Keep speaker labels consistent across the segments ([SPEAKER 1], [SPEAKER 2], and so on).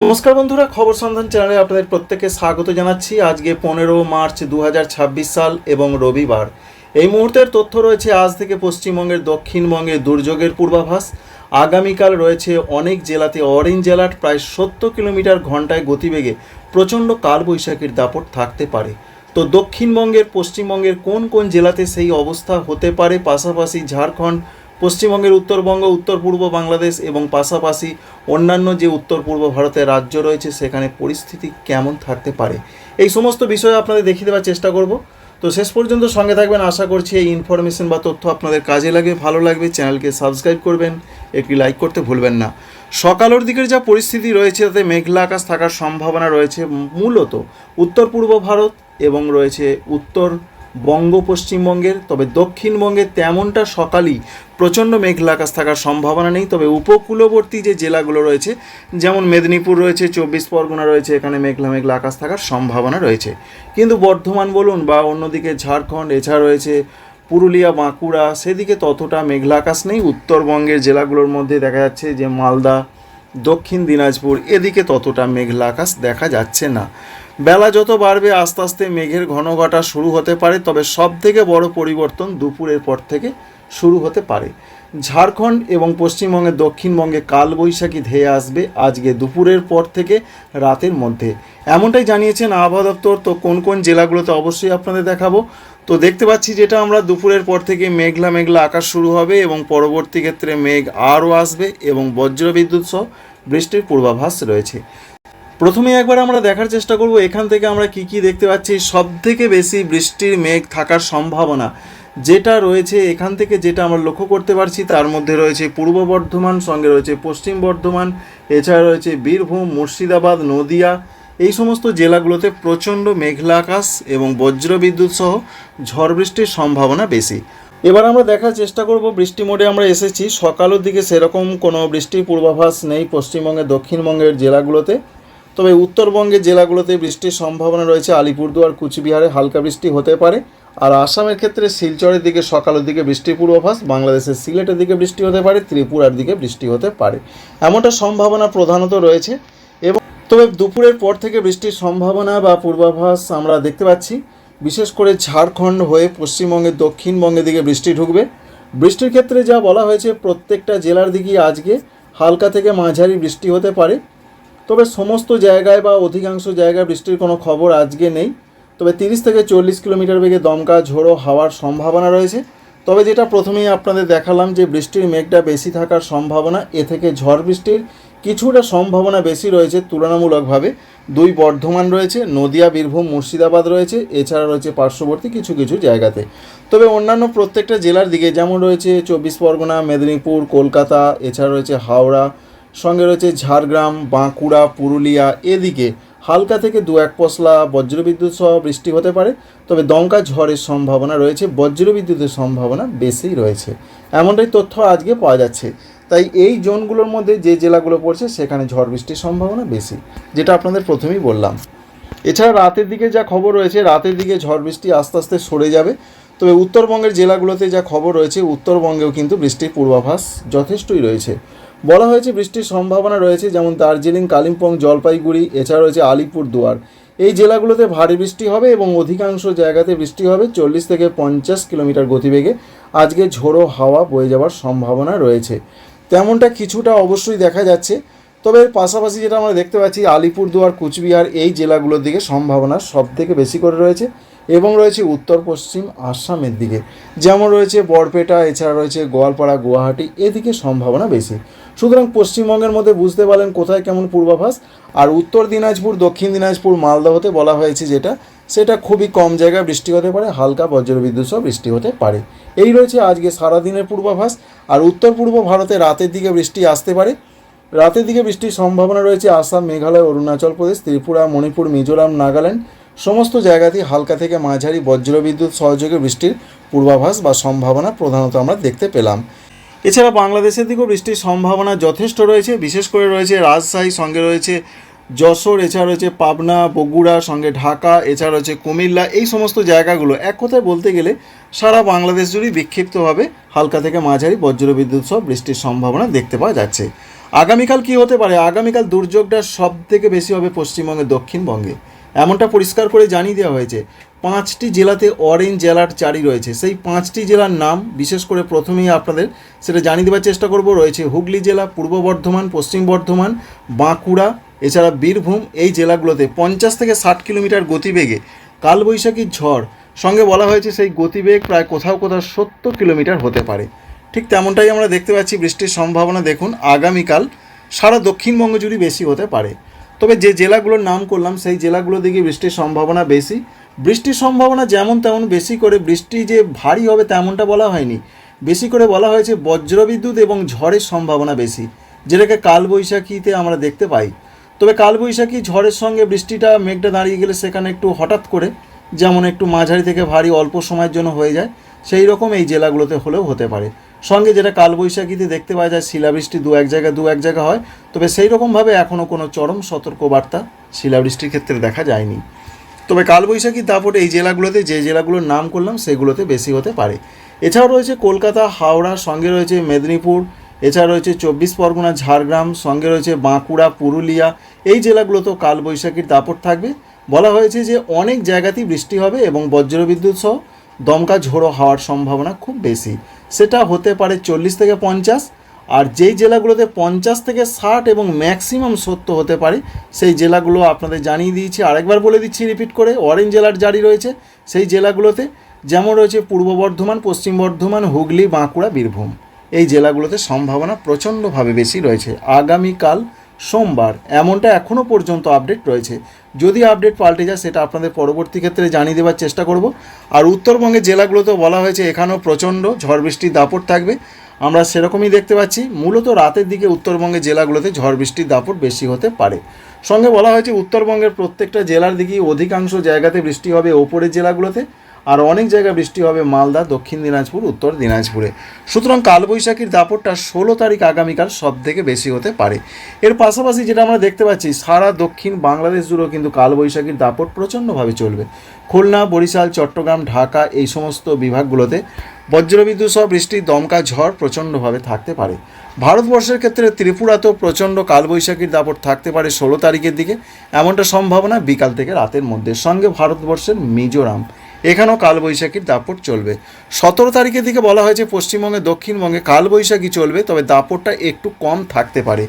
[SPEAKER 1] নমস্কার বন্ধুরা, খবর সন্ধান চ্যানেলে আপনাদের প্রত্যেককে স্বাগত জানাচ্ছি। আজকে 15 মার্চ 2026 সাল এবং রবিবার। এই মুহূর্তের তথ্য রয়েছে আজ থেকে পশ্চিমবঙ্গের দক্ষিণবঙ্গে দুর্যোগের পূর্বাভাস। আগামীকাল রয়েছে অনেক জেলাতে অরেঞ্জ অ্যালার্ট। প্রায় 70 কিলোমিটার ঘন্টায় গতিবেগে প্রচণ্ড কালবৈশাখীর দাপট থাকতে পারে। তো দক্ষিণবঙ্গের পশ্চিমবঙ্গের কোন কোন জেলাতে সেই অবস্থা হতে পারে, পাশাপাশি ঝাড়খণ্ড, পশ্চিমবঙ্গের উত্তরবঙ্গ, উত্তর পূর্ব বাংলাদেশ এবং পাশাপাশি অন্যান্য যে উত্তর পূর্ব ভারতের রাজ্য রয়েছে সেখানে পরিস্থিতি কেমন থাকতে পারে, এই সমস্ত বিষয়ে আপনাদের দেখিয়ে দেওয়ার চেষ্টা করব। তো শেষ পর্যন্ত সঙ্গে থাকবেন। আশা করছি এই ইনফরমেশন বা তথ্য আপনাদের কাজে লাগবে, ভালো লাগবে। চ্যানেলকে সাবস্ক্রাইব করবেন, একটি লাইক করতে ভুলবেন না। সকালের দিকের যা পরিস্থিতি রয়েছে তাতে মেঘলা আকাশ থাকার সম্ভাবনা রয়েছে মূলত উত্তর পূর্ব ভারত এবং রয়েছে উত্তর পশ্চিমবঙ্গের। তবে দক্ষিণবঙ্গে তেমনটা সকালই প্রচণ্ড মেঘলা আকাশ থাকার সম্ভাবনা নেই। তবে উপকূলবর্তী যে জেলাগুলো রয়েছে, যেমন মেদিনীপুর রয়েছে, 24 পরগনা রয়েছে, এখানে মেঘলা মেঘলা আকাশ থাকার সম্ভাবনা রয়েছে। কিন্তু বর্ধমান বলুন বা অন্যদিকে ঝাড়খণ্ড, এছাড়া রয়েছে পুরুলিয়া, বাঁকুড়া, সেদিকে ততটা মেঘলা আকাশ নেই। উত্তরবঙ্গের জেলাগুলোর মধ্যে দেখা যাচ্ছে যে মালদা, দক্ষিণ দিনাজপুর, এদিকে ততটা মেঘলা আকাশ দেখা যাচ্ছে না। বেলা যত বাড়বে আস্তে আস্তে মেঘের ঘনঘটা শুরু হতে পারে। তবে সবথেকে বড় পরিবর্তন দুপুরের পর থেকে শুরু হতে পারে। ঝাড়খণ্ড এবং পশ্চিমবঙ্গের দক্ষিণবঙ্গে কালবৈশাখী ধেয়ে আসবে আজকে দুপুরের পর থেকে রাতের মধ্যে, এমনটাই জানিয়েছেন আবহাওয়া দপ্তর। তো কোন কোন জেলাগুলোতে অবশ্যই আপনাদের দেখাবো। তো দেখতে পাচ্ছি যেটা আমরা দুপুরের পর থেকে মেঘলা মেঘলা আকাশ শুরু হবে এবং পরবর্তী ক্ষেত্রে মেঘ আরও আসবে এবং বজ্রবিদ্যুৎ সহ বৃষ্টির পূর্বাভাস রয়েছে। প্রথমে একবার আমরা দেখার চেষ্টা করব এখান থেকে আমরা কি দেখতে পাচ্ছি। সবথেকে বেশি বৃষ্টির মেঘ থাকার সম্ভাবনা যেটা রয়েছে এখান থেকে, যেটা আমরা লক্ষ্য করতে পারছি, তার মধ্যে রয়েছে পূর্ব বর্ধমান, সঙ্গে রয়েছে পশ্চিম বর্ধমান, এছাড়া রয়েছে বীরভূম, মুর্শিদাবাদ, নদিয়া, এই সমস্ত জেলাগুলোতে প্রচণ্ড মেঘলা আকাশ এবং বজ্রবিদ্যুৎ সহ ঝড় বৃষ্টির সম্ভাবনা বেশি। এবার আমরা দেখার চেষ্টা করব বৃষ্টি মোডে আমরা এসেছি। সকালের দিকে সেরকম কোনো বৃষ্টির পূর্বাভাস নেই পশ্চিমবঙ্গের দক্ষিণবঙ্গের জেলাগুলোতে। তবে উত্তরবঙ্গের জেলাগুলোতে বৃষ্টির সম্ভাবনা রয়েছে। আলিপুরদুয়ার, কুচবিহারে হালকা বৃষ্টি হতে পারে। আর আসামের ক্ষেত্রে শিলচরের দিকে সকালের দিকে বৃষ্টির পূর্বাভাস, বাংলাদেশের সিলেটের দিকে বৃষ্টি হতে পারে, ত্রিপুরার দিকে বৃষ্টি হতে পারে, এমনটা সম্ভাবনা প্রধানত রয়েছে। এবং তবে দুপুরের পর থেকে বৃষ্টির সম্ভাবনা বা পূর্বাভাস আমরা দেখতে পাচ্ছি। বিশেষ করে ঝাড়খণ্ড হয়ে পশ্চিমবঙ্গের দক্ষিণবঙ্গের দিকে বৃষ্টি ঢুকবে। বৃষ্টির ক্ষেত্রে যা বলা হয়েছে, প্রত্যেকটা জেলার দিকেই আজকে হালকা থেকে মাঝারি বৃষ্টি হতে পারে। তবে সমস্ত জায়গায় বা অধিকাংশ জায়গায় বৃষ্টির কোনো খবর আজকে নেই। তবে 30 থেকে 40 কিলোমিটার বেগে দমকা ঝোড়ো হাওয়ার সম্ভাবনা রয়েছে। তবে যেটা প্রথমেই আপনাদের দেখালাম যে বৃষ্টির মেঘটা বেশি থাকার সম্ভাবনা, এ থেকে ঝড় বৃষ্টির কিছুটা সম্ভাবনা বেশি রয়েছে তুলনামূলকভাবে। দুই বর্ধমান রয়েছে, নদিয়া, বীরভূম, মুর্শিদাবাদ রয়েছে, এছাড়া রয়েছে পার্শ্ববর্তী কিছু কিছু জায়গাতে। তবে অন্যান্য প্রত্যেকটা জেলার দিকে যেমন রয়েছে 24 পরগনা, মেদিনীপুর, কলকাতা, এছাড়া রয়েছে হাওড়া, সঙ্গে রয়েছে ঝাড়গ্রাম, বাঁকুড়া, পুরুলিয়া, এদিকে হালকা থেকে 2-1 পশলা বজ্রবিদ্যুৎ সহ বৃষ্টি হতে পারে। তবে দমকা ঝড়ের সম্ভাবনা রয়েছে, বজ্রবিদ্যুতের সম্ভাবনা বেশি রয়েছে, এমনটাই তথ্য আজকে পাওয়া যাচ্ছে। তাই এই জোনগুলোর মধ্যে যে জেলাগুলো পড়ছে সেখানে ঝড় বৃষ্টির সম্ভাবনা বেশি, যেটা আপনাদের প্রথমেই বললাম। এছাড়া রাতের দিকে যা খবর রয়েছে, রাতের দিকে ঝড় বৃষ্টি আস্তে আস্তে সরে যাবে। তবে উত্তরবঙ্গের জেলাগুলোতে যা খবর রয়েছে, উত্তরবঙ্গেও কিন্তু বৃষ্টির পূর্বাভাস যথেষ্টই রয়েছে। বলা হয়েছে বৃষ্টির সম্ভাবনা রয়েছে যেমন দার্জিলিং, কালিম্পং, জলপাইগুড়ি, এছাড়া রয়েছে আলিপুরদুয়ার, এই জেলাগুলোতে ভারী বৃষ্টি হবে এবং অধিকাংশ জায়গাতে বৃষ্টি হবে 40 থেকে 50 কিলোমিটার গতিবেগে। আজকে ঝোড়ো হাওয়া বয়ে যাওয়ার সম্ভাবনা রয়েছে, তেমনটা কিছুটা অবশ্যই দেখা যাচ্ছে। তবে এর পাশাপাশি যেটা আমরা দেখতে পাচ্ছি, আলিপুরদুয়ার, কুচবিহার, এই জেলাগুলোর দিকে সম্ভাবনা সব থেকে বেশি করে রয়েছে এবং রয়েছে উত্তর পশ্চিম আসামের দিকে, যেমন রয়েছে বরপেটা, এছাড়া রয়েছে গোয়ালপাড়া, গুয়াহাটি, এদিকে সম্ভাবনা বেশি। সুতরাং পশ্চিমবঙ্গের মধ্যে বুঝতে পারলেন কোথায় কেমন পূর্বাভাস। আর উত্তর দিনাজপুর, দক্ষিণ দিনাজপুর, মালদহতে বলা হয়েছে সেটা খুবই কম জায়গায় বৃষ্টি হতে পারে, হালকা বজ্রবিদ্যুৎ সহ বৃষ্টি হতে পারে। এই রয়েছে আজকে সারাদিনের পূর্বাভাস। আর উত্তর পূর্ব ভারতে রাতের দিকে বৃষ্টি আসতে পারে। রাতের দিকে বৃষ্টির সম্ভাবনা রয়েছে আসাম, মেঘালয়, অরুণাচল প্রদেশ, ত্রিপুরা, মণিপুর, মিজোরাম, নাগাল্যান্ড, সমস্ত জায়গাতেই হালকা থেকে মাঝারি বজ্রবিদ্যুৎ সহযোগে বৃষ্টির পূর্বাভাস বা সম্ভাবনা প্রধানত আমরা দেখতে পেলাম। এছাড়া বাংলাদেশের দিকেও বৃষ্টির সম্ভাবনা যথেষ্ট রয়েছে। বিশেষ করে রয়েছে রাজশাহী, সঙ্গে রয়েছে যশোর, এছাড়া রয়েছে পাবনা, বগুড়া, সঙ্গে ঢাকা, এছাড়া রয়েছে কুমিল্লা, এই সমস্ত জায়গাগুলো এক কথায় বলতে গেলে সারা বাংলাদেশ জুড়েই বিক্ষিপ্তভাবে হালকা থেকে মাঝারি বজ্রবিদ্যুৎ সহ বৃষ্টির সম্ভাবনা দেখতে পাওয়া যাচ্ছে। আগামীকাল কি হতে পারে? আগামীকাল দুর্যোগটা সব থেকে বেশি হবে পশ্চিমবঙ্গের দক্ষিণবঙ্গে, এমনটা পরিষ্কার করে জানিয়ে দেওয়া হয়েছে। 5টি জেলাতে অরেঞ্জ অ্যালার্ট জারি রয়েছে। সেই 5টি জেলার নাম বিশেষ করে প্রথমেই আপনাদের সেটা জানিয়ে দেওয়ার চেষ্টা করব। রয়েছে হুগলি জেলা, পূর্ব বর্ধমান, পশ্চিম বর্ধমান, বাঁকুড়া, এছাড়া বীরভূম। এই জেলাগুলোতে 50 থেকে 60 কিলোমিটার গতিবেগে কালবৈশাখীর ঝড়, সঙ্গে বলা হয়েছে সেই গতিবেগ প্রায় কোথাও কোথাও 70 কিলোমিটার হতে পারে। ঠিক তেমনটাই আমরা দেখতে পাচ্ছি। বৃষ্টির সম্ভাবনা দেখুন আগামীকাল সারা দক্ষিণবঙ্গ জুড়ে বেশি হতে পারে। তবে যে জেলাগুলোর নাম করলাম সেই জেলাগুলো দিকে বৃষ্টির সম্ভাবনা বেশি। বৃষ্টির সম্ভাবনা যেমন তেমন বেশি করে বৃষ্টি যে ভারী হবে তেমনটা বলা হয়নি, বেশি করে বলা হয়েছে বজ্রবিদ্যুৎ এবং ঝড়ের সম্ভাবনা বেশি, যেটাকে কালবৈশাখীতে আমরা দেখতে পাই। তবে কালবৈশাখী ঝড়ের সঙ্গে বৃষ্টিটা মেঘটা দাঁড়িয়ে গেলে সেখানে একটু হঠাৎ করে, যেমন একটু মাঝারি থেকে ভারী অল্প সময়ের জন্য হয়ে যায়, সেই রকম এই জেলাগুলোতে হলেও হতে পারে। সঙ্গে যেটা কালবৈশাখীতে দেখতে পাওয়া যায় শিলাবৃষ্টি দু এক জায়গা হয়, তবে সেই রকমভাবে এখনও কোনো চরম সতর্কবার্তা শিলাবৃষ্টির ক্ষেত্রে দেখা যায়নি। তবে কালবৈশাখীর দাপট এই জেলাগুলোতে, যে জেলাগুলোর নাম করলাম সেগুলোতে বেশি হতে পারে। এছাড়াও রয়েছে কলকাতা, হাওড়া, সঙ্গে রয়েছে মেদিনীপুর, এছাড়া রয়েছে 24 পরগনা, ঝাড়গ্রাম, সঙ্গে রয়েছে বাঁকুড়া, পুরুলিয়া। এই জেলাগুলোতেও কালবৈশাখীর দাপট থাকবে। বলা হয়েছে যে অনেক জায়গাতেই বৃষ্টি হবে এবং বজ্রবিদ্যুৎ সহ দমকা ঝোড়ো হওয়ার সম্ভাবনা খুব বেশি। সেটা হতে পারে 40 থেকে 50, আর যেই জেলাগুলোতে 50 থেকে 60 এবং ম্যাক্সিমাম 70 হতে পারে সেই জেলাগুলো আপনাদের জানিয়ে দিয়েছি। আরেকবার বলে দিচ্ছি রিপিট করে, অরেঞ্জ অ্যালার্ট জারি রয়েছে সেই জেলাগুলোতে, যেমন রয়েছে পূর্ব বর্ধমান, পশ্চিম বর্ধমান, হুগলি, বাঁকুড়া, বীরভূম। এই জেলাগুলোতে সম্ভাবনা প্রচণ্ডভাবে বেশি রয়েছে আগামীকাল সোমবার, এমনটা এখনও পর্যন্ত আপডেট রয়েছে। যদি আপডেট পাল্টে যায় সেটা আপনাদের পরবর্তী ক্ষেত্রে জানিয়ে দেওয়ার চেষ্টা করব। আর উত্তরবঙ্গের জেলাগুলোতেও বলা হয়েছে এখানেও প্রচণ্ড ঝড় বৃষ্টির দাপট থাকবে। আমরা সেরকমই দেখতে পাচ্ছি। মূলত রাতের দিকে উত্তরবঙ্গের জেলাগুলোতে ঝড় বৃষ্টির দাপট বেশি হতে পারে। সঙ্গে বলা হয়েছে উত্তরবঙ্গের প্রত্যেকটা জেলার দিকেই অধিকাংশ জায়গাতে বৃষ্টি হবে ওপরের জেলাগুলোতে, আর অনেক জায়গায় বৃষ্টি হবে মালদা, দক্ষিণ দিনাজপুর, উত্তর দিনাজপুরে। সুতরাং কালবৈশাখীর দাপটটা 16 তারিখ আগামীকাল সব থেকে বেশি হতে পারে। এর পাশাপাশি যেটা আমরা দেখতে পাচ্ছি সারা দক্ষিণ বাংলাদেশ জুড়েও কিন্তু কালবৈশাখীর দাপট প্রচণ্ডভাবে চলবে। খুলনা, বরিশাল, চট্টগ্রাম, ঢাকা এই সমস্ত বিভাগগুলোতে বজ্রবিদ্যুৎ সহ বৃষ্টির দমকা ঝড় প্রচণ্ডভাবে থাকতে পারে। ভারতবর্ষের ক্ষেত্রে ত্রিপুরাতেও প্রচণ্ড কালবৈশাখীর দাপট থাকতে পারে 16 তারিখের দিকে, এমনটা সম্ভাবনা বিকাল থেকে রাতের মধ্যে। সঙ্গে ভারতবর্ষের মিজোরাম, এখানেও কালবৈশাখীর দাপট চলবে। 17 তারিখের দিকে বলা হয়েছে পশ্চিমবঙ্গে, দক্ষিণবঙ্গে কালবৈশাখী চলবে, তবে দাপটটা একটু কম থাকতে পারে।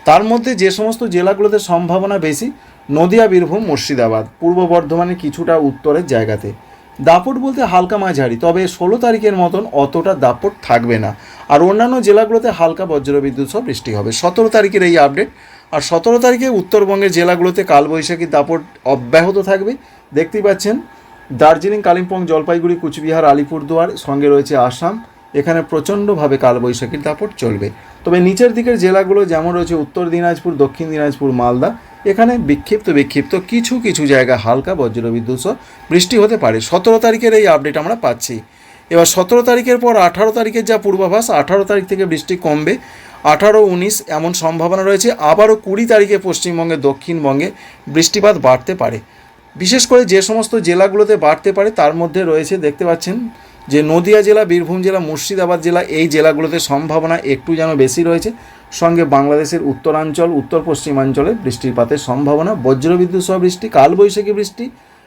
[SPEAKER 1] তার মধ্যে যে সমস্ত জেলাগুলোতে সম্ভাবনা বেশি, নদিয়া, বীরভূম, মুর্শিদাবাদ, পূর্ব বর্ধমানের কিছুটা উত্তরের জায়গাতে দাপট বলতে হালকা মাঝারি, তবে 16 তারিখের মতন অতটা দাপট থাকবে না। আর অন্যান্য জেলাগুলোতে হালকা বজ্রবিদ্যুৎ সহ বৃষ্টি হবে। 17 তারিখের এই আপডেট। আর 17 তারিখে উত্তরবঙ্গের জেলাগুলোতে কালবৈশাখীর দাপট অব্যাহত থাকবে। দেখতেই পাচ্ছেন দার্জিলিং, কালিম্পং, জলপাইগুড়ি, কুচবিহার, আলিপুরদুয়ার, সঙ্গে রয়েছে আসাম, এখানে প্রচণ্ডভাবে কালবৈশাখীর দাপট চলবে। তবে নিচের দিকের জেলাগুলো যেমন রয়েছে উত্তর দিনাজপুর, দক্ষিণ দিনাজপুর, মালদা, এখানে বিক্ষিপ্ত কিছু কিছু জায়গায় হালকা বজ্রবিদ্যুৎ সহ বৃষ্টি হতে পারে। 17 তারিখের এই আপডেট আমরা পাচ্ছি। এবার 17 তারিখের পর 18 তারিখের যা পূর্বাভাস, 18 তারিখ থেকে বৃষ্টি কমবে। 18, 19 এমন সম্ভাবনা রয়েছে। আবারও 20 তারিখে পশ্চিমবঙ্গে, দক্ষিণবঙ্গে বৃষ্টিপাত বাড়তে পারে। বিশেষ করে যে সমস্ত জেলাগুলোতে বাড়তে পারে তার মধ্যে রয়েছে, দেখতে পাচ্ছেন যে নদিয়া জেলা, বীরভূম জেলা, মুর্শিদাবাদ জেলা, এই জেলাগুলোতে সম্ভাবনা একটু যেন বেশি রয়েছে। সঙ্গে বাংলাদেশের উত্তরাঞ্চল, উত্তর পশ্চিমাঞ্চলে বৃষ্টিপাতের সম্ভাবনা, বজ্রবিদ্যুৎ সহ বৃষ্টি,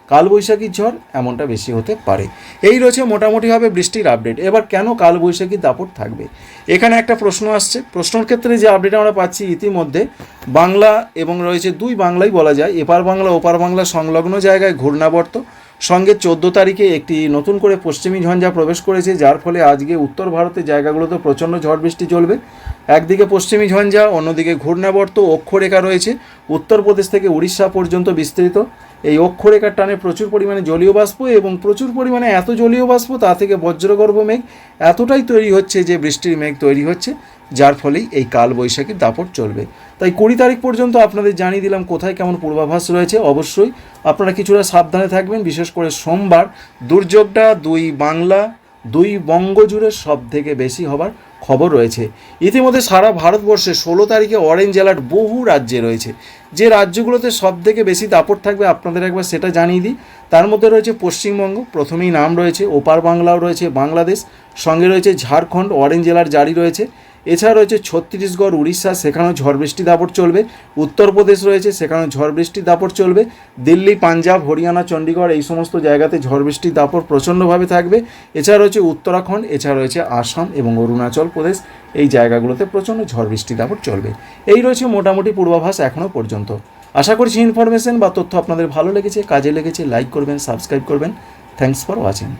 [SPEAKER 1] কালবৈশাখী ঝড় এমনটা বেশি হতে পারে। এই রয়েছে মোটামুটিভাবে বৃষ্টির আপডেট। এবার কেন কালবৈশাখী দাপট থাকবে, এখানে একটা প্রশ্ন আসছে। প্রশ্নের ক্ষেত্রে যে আপডেট আমরা পাচ্ছি ইতিমধ্যে, বাংলা এবং রয়েছে দুই বাংলাই বলা যায়, এপার বাংলা ওপার বাংলা সংলগ্ন জায়গায় ঘূর্ণাবর্ত, সঙ্গে 14 তারিখে একটি নতুন করে পশ্চিমী ঝঞ্ঝা প্রবেশ করেছে, যার ফলে আজকে উত্তর ভারতের জায়গাগুলোতে প্রচণ্ড ঝড় বৃষ্টি চলবে। একদিকে পশ্চিমী ঝঞ্ঝা, অন্যদিকে ঘূর্ণাবর্ত, অক্ষরেখা রয়েছে উত্তরপ্রদেশ থেকে উড়িষ্যা পর্যন্ত বিস্তৃত। এই অক্ষরেখার টানে প্রচুর পরিমাণে জলীয় বাষ্প এবং প্রচুর পরিমাণে এত জলীয় বাষ্প তা থেকে বজ্রগর্ভ মেঘ এতটাই তৈরি হচ্ছে যে বৃষ্টির মেঘ তৈরি হচ্ছে, যার ফলেই এই কালবৈশাখীর দাপট চলবে। তাই 20 তারিখ পর্যন্ত আপনাদের জানিয়ে দিলাম কোথায় কেমন পূর্বাভাস রয়েছে। অবশ্যই আপনারা কিছুটা সাবধানে থাকবেন। বিশেষ করে সোমবার দুর্যোগটা দুই বাংলা, দুই বঙ্গ জুড়ে সব থেকে বেশি হবার খবর রয়েছে। ইতিমধ্যে সারা ভারতবর্ষে 16 তারিখে অরেঞ্জ অ্যালার্ট বহু রাজ্যে রয়েছে। যে রাজ্যগুলোতে সব থেকে বেশি দাপট থাকবে আপনাদের একবার সেটা জানিয়ে দিই। তার মধ্যে রয়েছে পশ্চিমবঙ্গ, প্রথমেই নাম রয়েছে, ওপার বাংলাও রয়েছে, বাংলাদেশ, সঙ্গে রয়েছে ঝাড়খণ্ড, অরেঞ্জ অ্যালার্ট জারি রয়েছে। এছাড়া রয়েছে ছত্তিশগড়, উড়িষ্যা, সেখানেও ঝড় বৃষ্টি দাপট চলবে। উত্তরপ্রদেশ রয়েছে, সেখানেও ঝড় বৃষ্টি দাপট চলবে। দিল্লি, পাঞ্জাব, হরিয়ানা, চণ্ডীগড় এই সমস্ত জায়গাতে ঝড় বৃষ্টির দাপট প্রচণ্ডভাবে থাকবে। এছাড়া রয়েছে উত্তরাখণ্ড, এছাড়া রয়েছে আসাম এবং অরুণাচল প্রদেশ, এই জায়গাগুলোতে প্রচণ্ড ঝড় বৃষ্টি দাপট চলবে। এই রয়েছে মোটামুটি পূর্বাভাস এখনও পর্যন্ত। আশা করছি ইনফরমেশন বা তথ্য আপনাদের ভালো লেগেছে, কাজে লেগেছে। লাইক করবেন, সাবস্ক্রাইব করবেন। Thanks for watching.